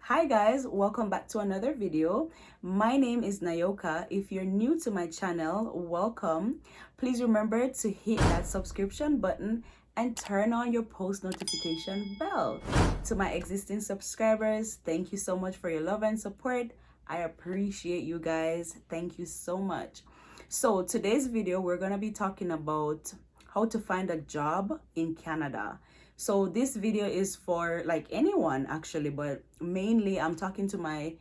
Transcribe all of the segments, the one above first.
Hi guys, welcome back to another video. My name is Nayoka. If you're new to my channel, welcome. Please remember to hit that subscription button and turn on your post notification bell. To my existing subscribers, thank you so much for your love and support. I appreciate you guys. Thank you so much. So today's video, we're going to be talking about how to find a job in Canada. So this video is for like anyone actually, but mainly I'm talking to my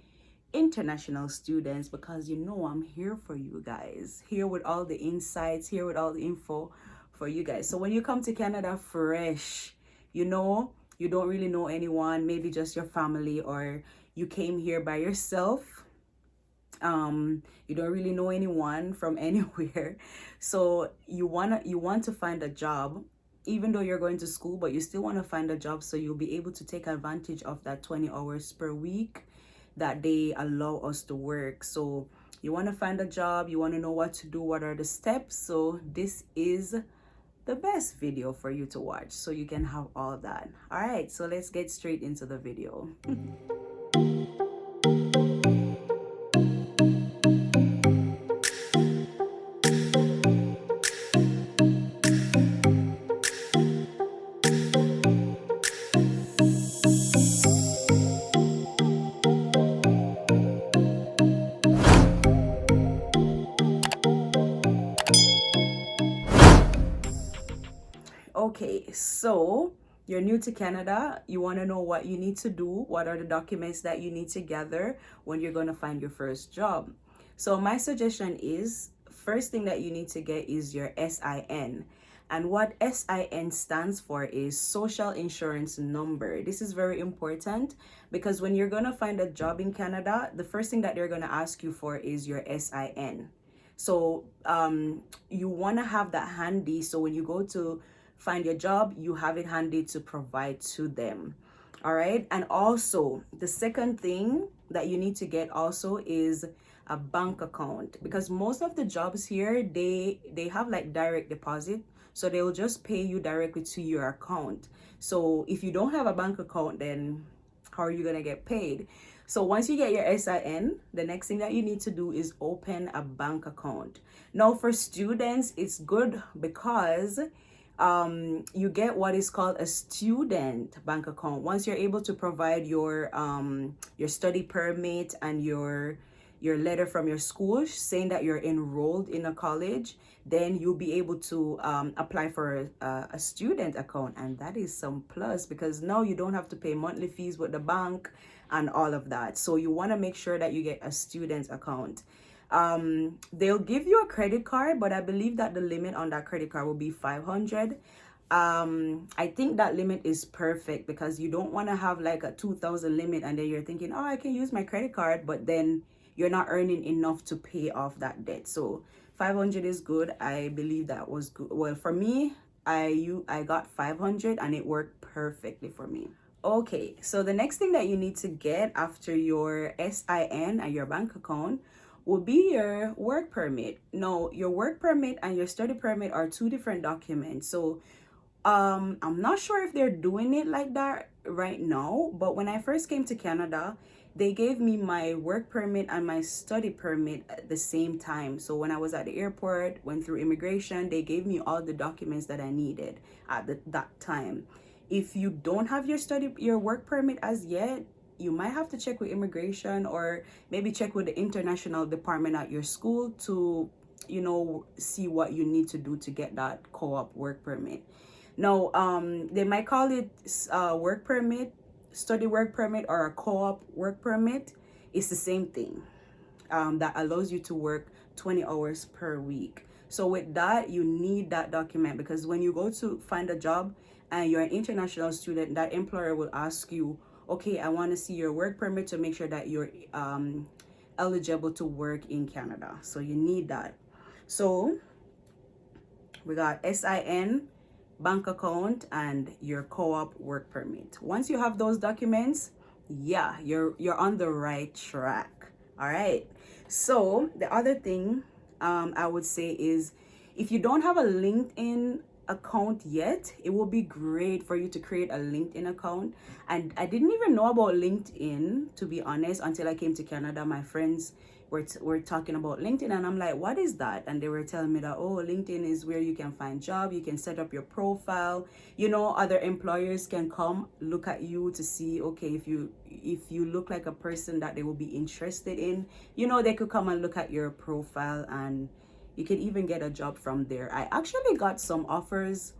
international students because I'm here for you guys, here with all the insights, here with all the info for you guys. So when you come to Canada fresh, you don't really know anyone, maybe just your family, or you came here by yourself. You don't really know anyone from anywhere, so you want to find a job even though you're going to school, but you still want to find a job so you'll be able to take advantage of that 20 hours per week that they allow us to work. So you want to find a job, you want to know what to do, what are the steps. So this is the best video for you to watch so you can have all that. All right, so let's get straight into the video. Okay, so you're new to Canada. You want to know what you need to do. What are the documents that you need to gather when you're going to find your first job? So my suggestion is, first thing that you need to get is your SIN. And what SIN stands for is Social Insurance Number. This is very important because when you're going to find a job in Canada, the first thing that they're going to ask you for is your SIN. So you want to have that handy so when you go to find your job, you have it handy to provide to them. All right. And also, the second thing that you need to get also is a bank account, because most of the jobs here, they have like direct deposit, so they will just pay you directly to your account. So if you don't have a bank account, then how are you going to get paid? So once you get your SIN, the next thing that you need to do is open a bank account. Now for students, it's good because you get what is called a student bank account. Once you're able to provide your study permit and your letter from your school saying that you're enrolled in a college, then you'll be able to apply for a student account. And that is some plus because now you don't have to pay monthly fees with the bank and all of that. So you want to make sure that you get a student account. They'll give you a credit card, but I believe that the limit on that credit card will be 500. I think that limit is perfect because you don't want to have like a 2,000 limit and then you're thinking, oh, I can use my credit card, but then you're not earning enough to pay off that debt. So 500 is good. I believe that was good. Well, for me, I got 500 and it worked perfectly for me. Okay, so the next thing that you need to get after your SIN and your bank account will be your work permit. No, your work permit and your study permit are two different documents. So I'm not sure if they're doing it like that right now, but when I first came to Canada, they gave me my work permit and my study permit at the same time. So when I was at the airport, went through immigration, they gave me all the documents that I needed at that time. If you don't have your work permit as yet, you might have to check with immigration or maybe check with the international department at your school to see what you need to do to get that co-op work permit. Now they might call it work permit, study work permit, or a co-op work permit. It's the same thing that allows you to work 20 hours per week. So with that, you need that document because when you go to find a job and you're an international student, that employer will ask you, okay, I want to see your work permit to make sure that you're eligible to work in Canada. So you need that. So we got SIN, bank account, and your co-op work permit. Once you have those documents, yeah, you're on the right track. All right. So the other thing I would say is, if you don't have a LinkedIn account yet, it will be great for you to create a LinkedIn account. And I didn't even know about LinkedIn, to be honest, until I came to Canada. My friends were talking about LinkedIn, and I'm like, what is that? And they were telling me that, oh, LinkedIn is where you can find job, you can set up your profile, you know, other employers can come look at you to see, okay, if you look like a person that they will be interested in, you know, they could come and look at your profile, and you can even get a job from there. I actually got some offers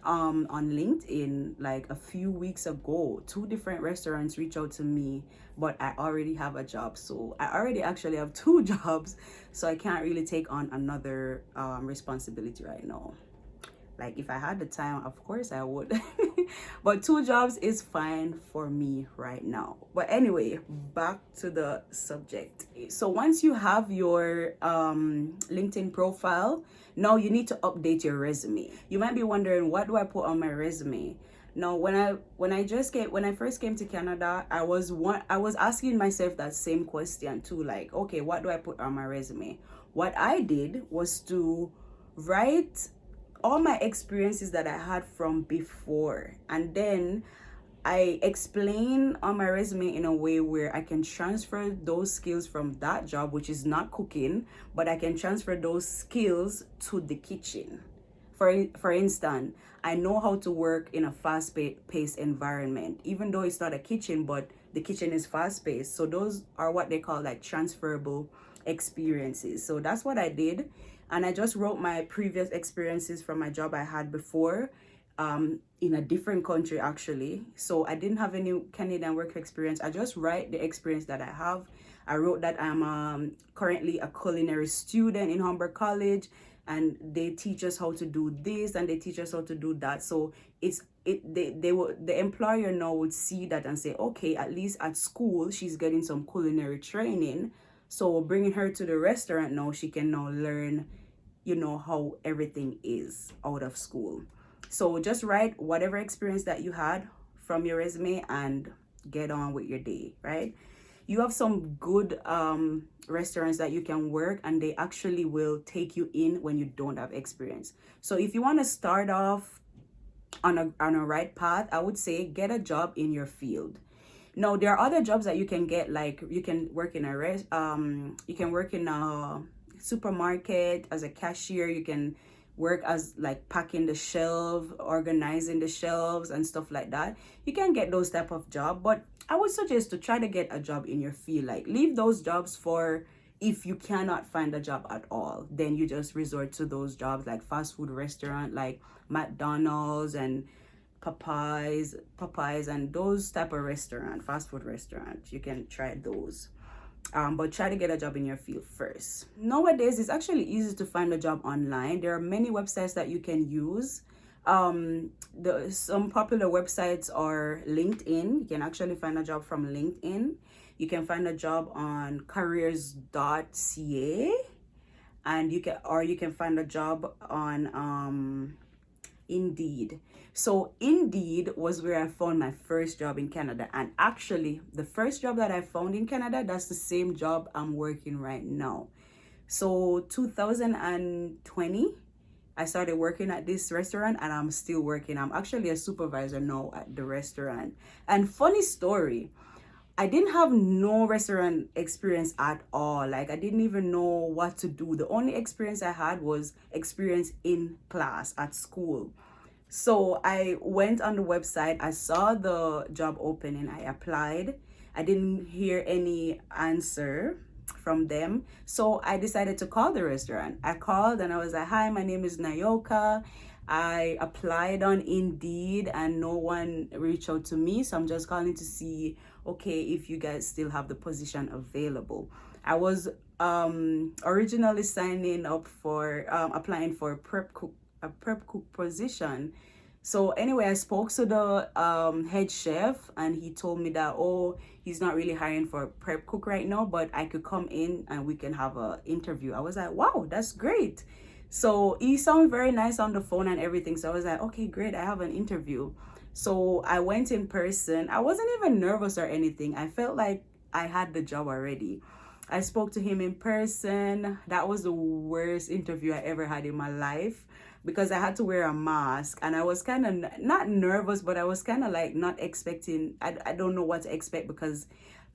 on LinkedIn like a few weeks ago. Two different restaurants reached out to me, but I already have a job, so I already actually have two jobs, so I can't really take on another responsibility right now. Like if I had the time, of course I would. But two jobs is fine for me right now. But anyway, back to the subject. So once you have your LinkedIn profile, now you need to update your resume. You might be wondering, what do I put on my resume? Now, when I first came to Canada, I was asking myself that same question too, like, okay, what do I put on my resume? What I did was to write all my experiences that I had from before, and then I explain on my resume in a way where I can transfer those skills from that job, which is not cooking, but I can transfer those skills to the kitchen. For instance, I know how to work in a fast-paced environment, even though it's not a kitchen, but the kitchen is fast-paced. So those are what they call like transferable experiences. So that's what I did. And I just wrote my previous experiences from my job I had before, in a different country actually. So I didn't have any Canadian work experience. I just write the experience that I have. I wrote that I'm currently a culinary student in Humber College, and they teach us how to do this and they teach us how to do that. So the employer now would see that and say, okay, at least at school she's getting some culinary training. So bringing her to the restaurant now, she can now learn, you know, how everything is out of school. So just write whatever experience that you had from your resume and get on with your day, right? You have some good restaurants that you can work, and they actually will take you in when you don't have experience. So if you want to start off on a right path, I would say get a job in your field. Now there are other jobs that you can get, like you can work in you can work in a supermarket as a cashier. You can work as like packing the shelf, organizing the shelves and stuff like that. You can get those type of job, but I would suggest to try to get a job in your field. Like leave those jobs for if you cannot find a job at all, then you just resort to those jobs like fast food restaurant like McDonald's and Popeyes and those type of restaurant, fast food restaurants. You can try those. But try to get a job in your field first. Nowadays, it's actually easy to find a job online. There are many websites that you can use. Some popular websites are LinkedIn. You can actually find a job from LinkedIn. You can find a job on careers.ca, and you can find a job on Indeed. So Indeed was where I found my first job in Canada, and actually the first job that I found in Canada, that's the same job I'm working right now. So 2020 I started working at this restaurant, and I'm still working. I'm actually a supervisor now at the restaurant. And funny story, I didn't have no restaurant experience at all. Like I didn't even know what to do. The only experience I had was experience in class at school. So I went on the website, I saw the job opening, I applied. I didn't hear any answer from them. So I decided to call the restaurant. I called and I was like, hi, my name is Nayoka. I applied on Indeed and no one reached out to me. So I'm just calling to see, okay, if you guys still have the position available. I was originally signing up for applying for a prep cook position. So anyway, I spoke to the head chef, and he told me that, oh, he's not really hiring for a prep cook right now, but I could come in and we can have an interview. I was like, wow, that's great. So he sounded very nice on the phone and everything. So I was like, okay, great, I have an interview. So I went in person. I wasn't even nervous or anything. I felt like I had the job already. I spoke to him in person. That was the worst interview I ever had in my life. because I had to wear a mask, and I was kind of not nervous, but I was kind of like not expecting. I don't know what to expect, because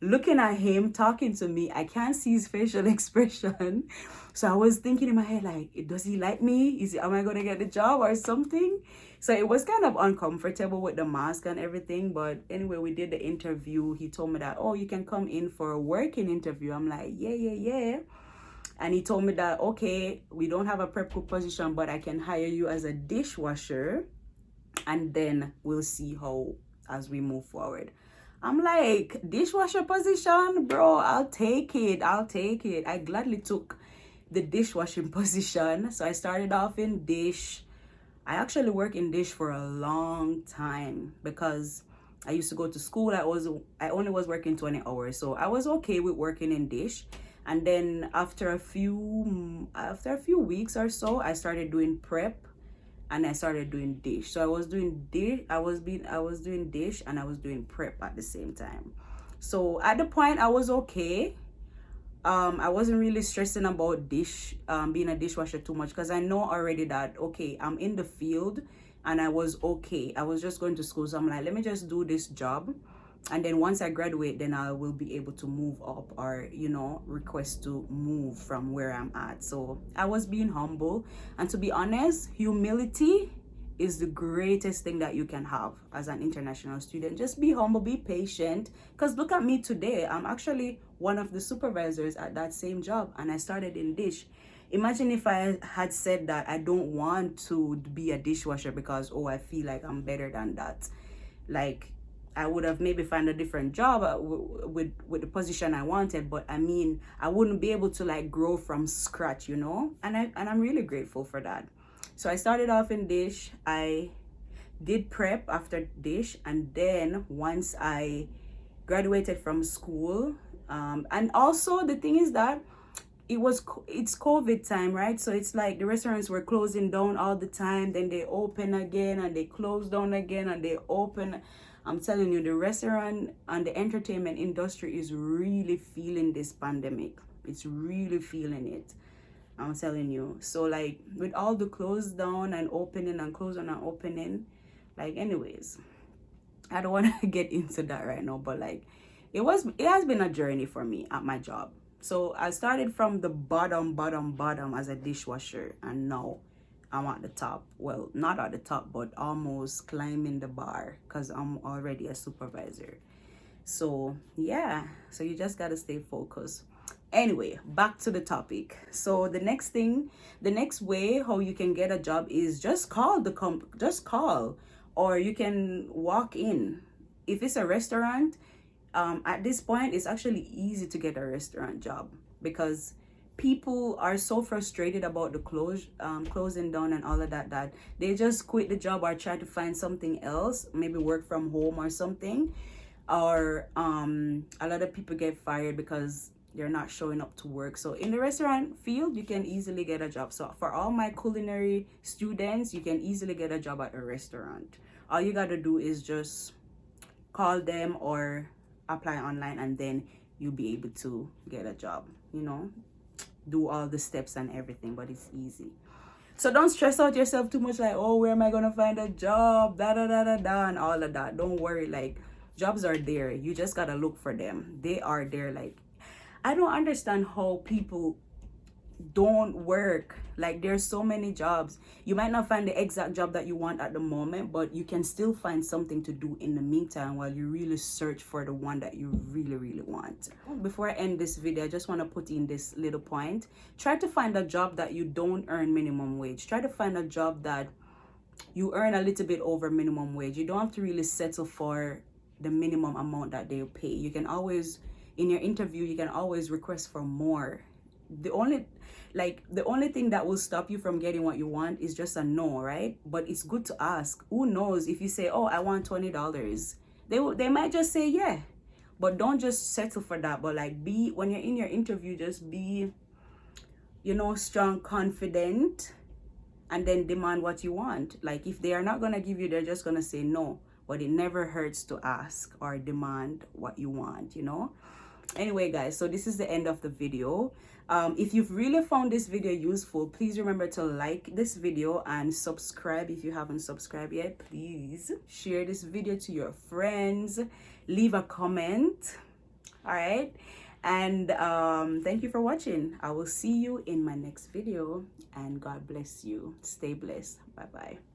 looking at him talking to me, I can't see his facial expression. So I was thinking in my head, like, does he like me? Am I gonna get the job or something? So it was kind of uncomfortable with the mask and everything. But anyway, we did the interview. He told me that, oh, you can come in for a working interview. I'm like, yeah, yeah, yeah. And he told me that, okay, we don't have a prep cook position, but I can hire you as a dishwasher, and then we'll see how as we move forward. I'm like, dishwasher position, bro, I'll take it. I gladly took the dishwashing position. So I started off in dish. I actually worked in dish for a long time, because I used to go to school. I only was working 20 hours, so I was okay with working in dish. And then after a few weeks or so, I started doing prep, and I started doing dish. So I was doing dish, I was doing dish, and I was doing prep at the same time. So at the point, I was okay. I wasn't really stressing about being a dishwasher too much, because I know already that, okay, I'm in the field, and I was okay. I was just going to school, so I'm like, let me just do this job, and then once I graduate, then I will be able to move up, or request to move from where I'm at. So I was being humble, and to be honest, humility is the greatest thing that you can have as an international student. Just be humble, be patient, because look at me today. I'm actually one of the supervisors at that same job, and I started in dish. Imagine if I had said that I don't want to be a dishwasher because, oh, I feel like I'm better than that. Like, I would have maybe found a different job with the position I wanted, but I mean, I wouldn't be able to like grow from scratch, and I'm really grateful for that. So I started off in dish. I did prep after dish, and then once I graduated from school, and also the thing is that it's COVID time, right? So it's like the restaurants were closing down all the time, then they open again, and they close down again, and they open. I'm telling you, the restaurant and the entertainment industry is really feeling this pandemic. It's really feeling it. I'm telling you. So like, with all the close down and opening and closing and opening, like, anyways, I don't want to get into that right now, but like, it has been a journey for me at my job. So I started from the bottom as a dishwasher, and now I'm at the top. Well, not at the top, but almost climbing the bar, because I'm already a supervisor. So yeah, so you just gotta stay focused. Anyway, back to the topic. So the next way how you can get a job is just call, or you can walk in. If it's a restaurant, at this point, it's actually easy to get a restaurant job, because people are so frustrated about the closing down and all of that they just quit the job or try to find something else, maybe work from home or something. Or a lot of people get fired because they're not showing up to work. So in the restaurant field, you can easily get a job. So for all my culinary students, you can easily get a job at a restaurant. All you got to do is just call them or apply online, and then you'll be able to get a job. Do all the steps and everything, but it's easy. So don't stress out yourself too much, like, oh, where am I gonna find a job, and all of that. Don't worry, like, jobs are there. You just gotta look for them. They are there. Like, I don't understand how people don't work. Like, there's so many jobs. You might not find the exact job that you want at the moment, but you can still find something to do in the meantime while you really search for the one that you really, really want. Before I end this video, I just want to put in this little point. Try to find a job that you don't earn minimum wage. Try to find a job that you earn a little bit over minimum wage. You don't have to really settle for the minimum amount that they pay. You can always, in your interview, you can always request for more. The only thing that will stop you from getting what you want is just a no, right? But it's good to ask. Who knows, if you say, oh, I want $20, they might just say yeah. But don't just settle for that. But like, when you're in your interview, just be strong, confident, and then demand what you want. Like, if they are not gonna give you, they're just gonna say no. But it never hurts to ask or demand what you want. Anyway, guys, so this is the end of the video. If you've really found this video useful, please remember to like this video and subscribe if you haven't subscribed yet. Please share this video to your friends, leave a comment. All right, and thank you for watching. I will see you in my next video, and God bless you. Stay blessed. Bye bye.